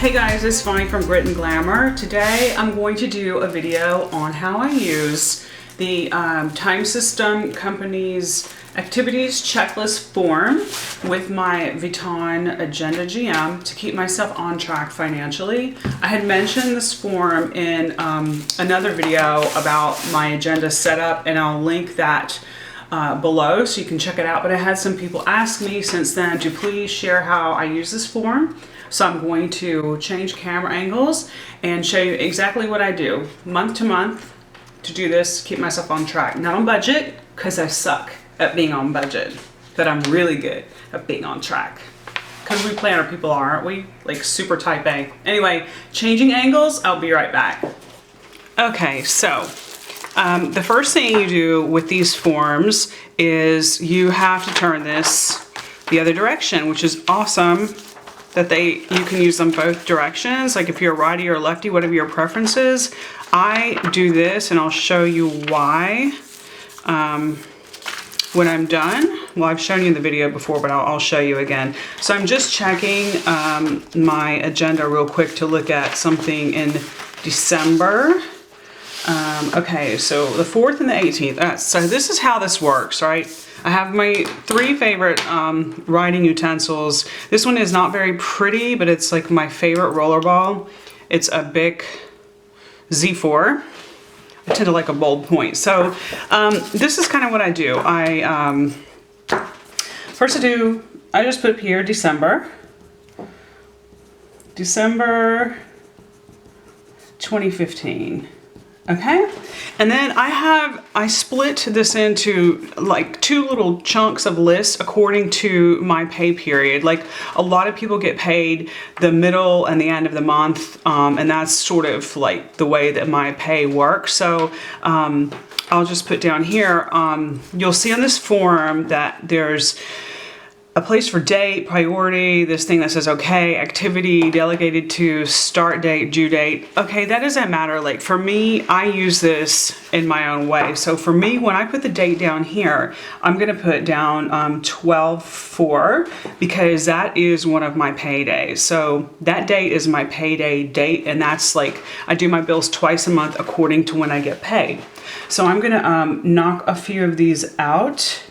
Hey guys, it's Bonnie from Grit and Glamour. Today I'm going to do a video on how I use the Time System Company's activities checklist form with my Vuitton Agenda GM to keep myself on track financially. I had mentioned this form in another video about my agenda setup, and I'll link that below so you can check it out. But I had some people ask me since then to please share how I use this form. So I'm going to change camera angles and show you exactly what I do month to month to do this, keep myself on track. Not on budget, because I suck at being on budget, but I'm really good at being on track. Because we planner people are, aren't we? Like super type A. Anyway, changing angles, I'll be right back. Okay, so the first thing you do with these forms is you have to turn this the other direction, which is awesome that you can use them both directions. Like if you're a righty or lefty, whatever your preference is. I do this and I'll show you why when I'm done. Well, I've shown you in the video before, but I'll show you again. So I'm just checking my agenda real quick to look at something in December. Okay, so the 4th and the 18th. So this is how this works, right? I have my 3 favorite writing utensils. This one is not very pretty, but it's like my favorite roller ball. It's a Bic Z4. I tend to like a bold point. So this is kind of what I do. First I just put up here December 2015. Okay, and then I split this into like 2 little chunks of lists according to my pay period. Like a lot of people get paid the middle and the end of the month, and that's sort of like the way that my pay works. So I'll just put down here, you'll see on this form that there's a place for date, priority, this thing that says okay, activity, delegated to, start date, due date. Okay, that doesn't matter. Like for me, I use this in my own way. So for me, when I put the date down here, I'm gonna put down 12/4 because that is one of my paydays. So that date is my payday date, and that's like, I do my bills twice a month according to when I get paid. So I'm gonna knock a few of these out.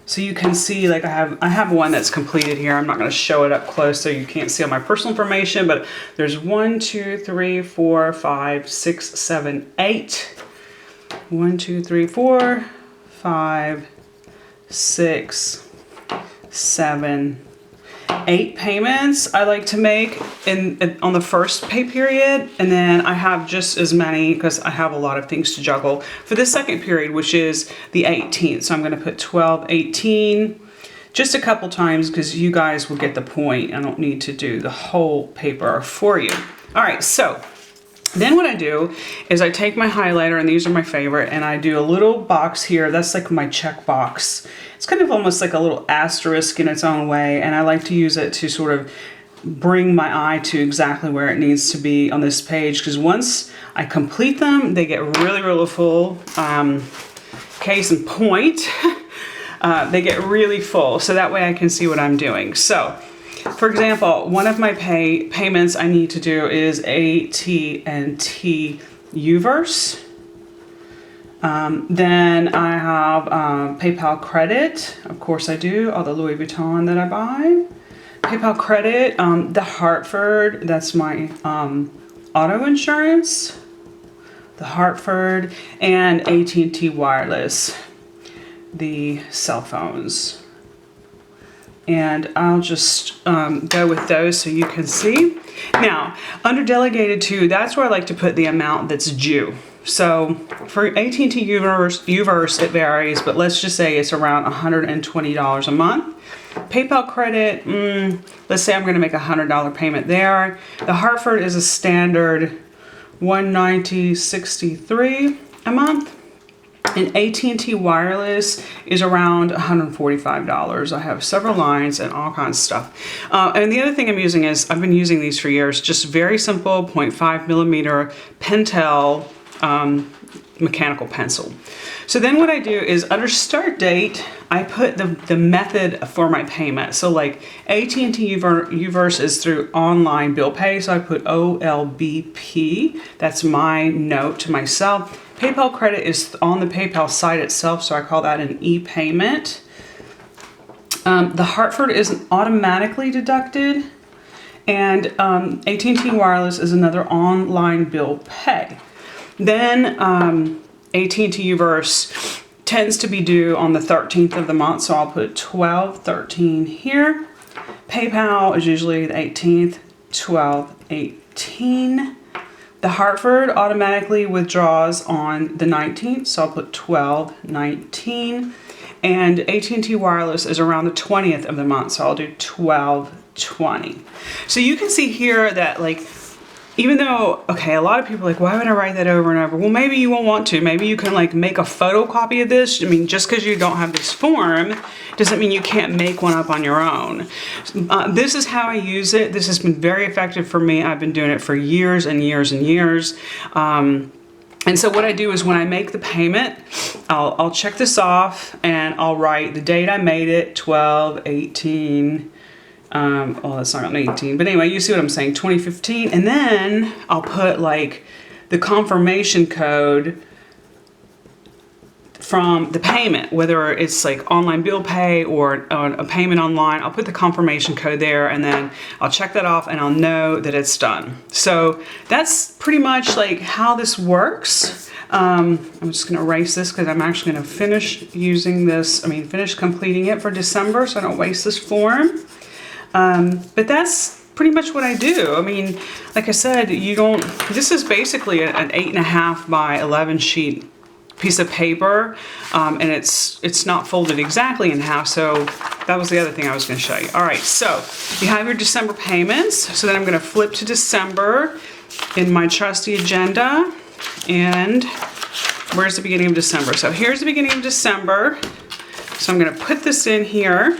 So you can see, like I have one that's completed here. I'm not going to show it up close so you can't see all my personal information, but there's 1, 2, 3, 4, 5, 6, 7, 8. 1, 2, 3, 4, 5, 6, 7, 8 payments I like to make on the first pay period, and then I have just as many because I have a lot of things to juggle for the second period, which is the 18th. So I'm going to put 12, 18 just a couple times because you guys will get the point. I don't need to do the whole paper for you. All right, so then what I do is I take my highlighter, and these are my favorite, and I do a little box here. That's like my check box. It's kind of almost like a little asterisk in its own way, and I like to use it to sort of bring my eye to exactly where it needs to be on this page, because once I complete them, they get really, really full. Case in point, they get really full, so that way I can see what I'm doing. So, for example, one of my payments I need to do is AT&T Uverse. Then I have PayPal credit. Of course I do, all the Louis Vuitton that I buy. PayPal credit, the Hartford, that's my auto insurance. The Hartford, and AT&T Wireless, the cell phones. And I'll just go with those so you can see. Now, under delegated to, that's where I like to put the amount that's due. So for AT&T Uverse, it varies, but let's just say it's around $120 a month. PayPal credit, let's say I'm going to make a $100 payment there. The Hartford is a standard $190.63 a month. And AT&T Wireless is around $145. I have several lines and all kinds of stuff. And the other thing I'm using is, I've been using these for years, just very simple 0.5 millimeter Pentel mechanical pencil. So then what I do is under start date, I put the method for my payment. So like AT&T Uverse is through online bill pay. So I put OLBP. That's my note to myself. PayPal credit is on the PayPal site itself. So I call that an e-payment. The Hartford is automatically deducted. And AT&T Wireless is another online bill pay. Then AT&T Uverse tends to be due on the 13th of the month, so I'll put 12/13 here. PayPal is usually the 18th, 12/18. The Hartford automatically withdraws on the 19th, so I'll put 12/19. And AT&T Wireless is around the 20th of the month, so I'll do 12/20. So you can see here that, like, even though, okay, a lot of people are like, why would I write that over and over? Well, maybe you won't want to. Maybe you can like make a photocopy of this. I mean, just because you don't have this form doesn't mean you can't make one up on your own. This is how I use it. This has been very effective for me. I've been doing it for years and years and years. And so what I do is when I make the payment, I'll check this off and I'll write the date I made it, 12/18. Oh, that's not on 18, but anyway, you see what I'm saying, 2015. And then I'll put like the confirmation code from the payment, whether it's like online bill pay or a payment online. I'll put the confirmation code there and then I'll check that off and I'll know that it's done. So that's pretty much like how this works. I'm just going to erase this because I'm actually going to finish using this, finish completing it for December so I don't waste this form. But that's pretty much what I do. I mean, like I said, this is basically an 8.5 by 11 sheet piece of paper, and it's not folded exactly in half, so that was the other thing I was going to show you. All right, so you have your December payments. So then I'm going to flip to December in my trusty agenda, and where's the beginning of December? So here's the beginning of December. So I'm going to put this in here.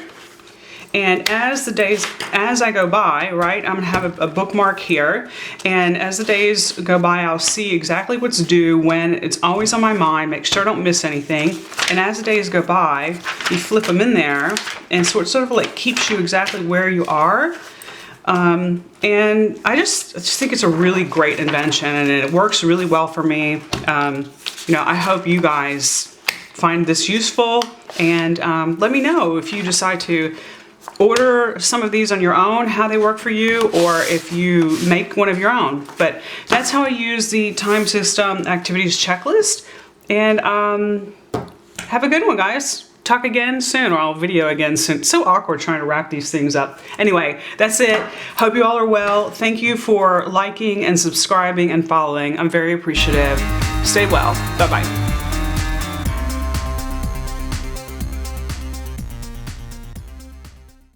And as I go by, right, I'm gonna have a bookmark here. And as the days go by, I'll see exactly what's due when. It's always on my mind, make sure I don't miss anything. And as the days go by, you flip them in there. And so it sort of like keeps you exactly where you are. And I just think it's a really great invention and it works really well for me. I hope you guys find this useful and let me know if you decide to order some of these on your own, how they work for you, or if you make one of your own. But that's how I use the time system activities checklist. And have a good one, guys. Talk again soon, or I'll video again soon. It's so awkward trying to wrap these things up. Anyway, that's it. Hope you all are well. Thank you for liking and subscribing and following. I'm very appreciative. Stay well. Bye-bye.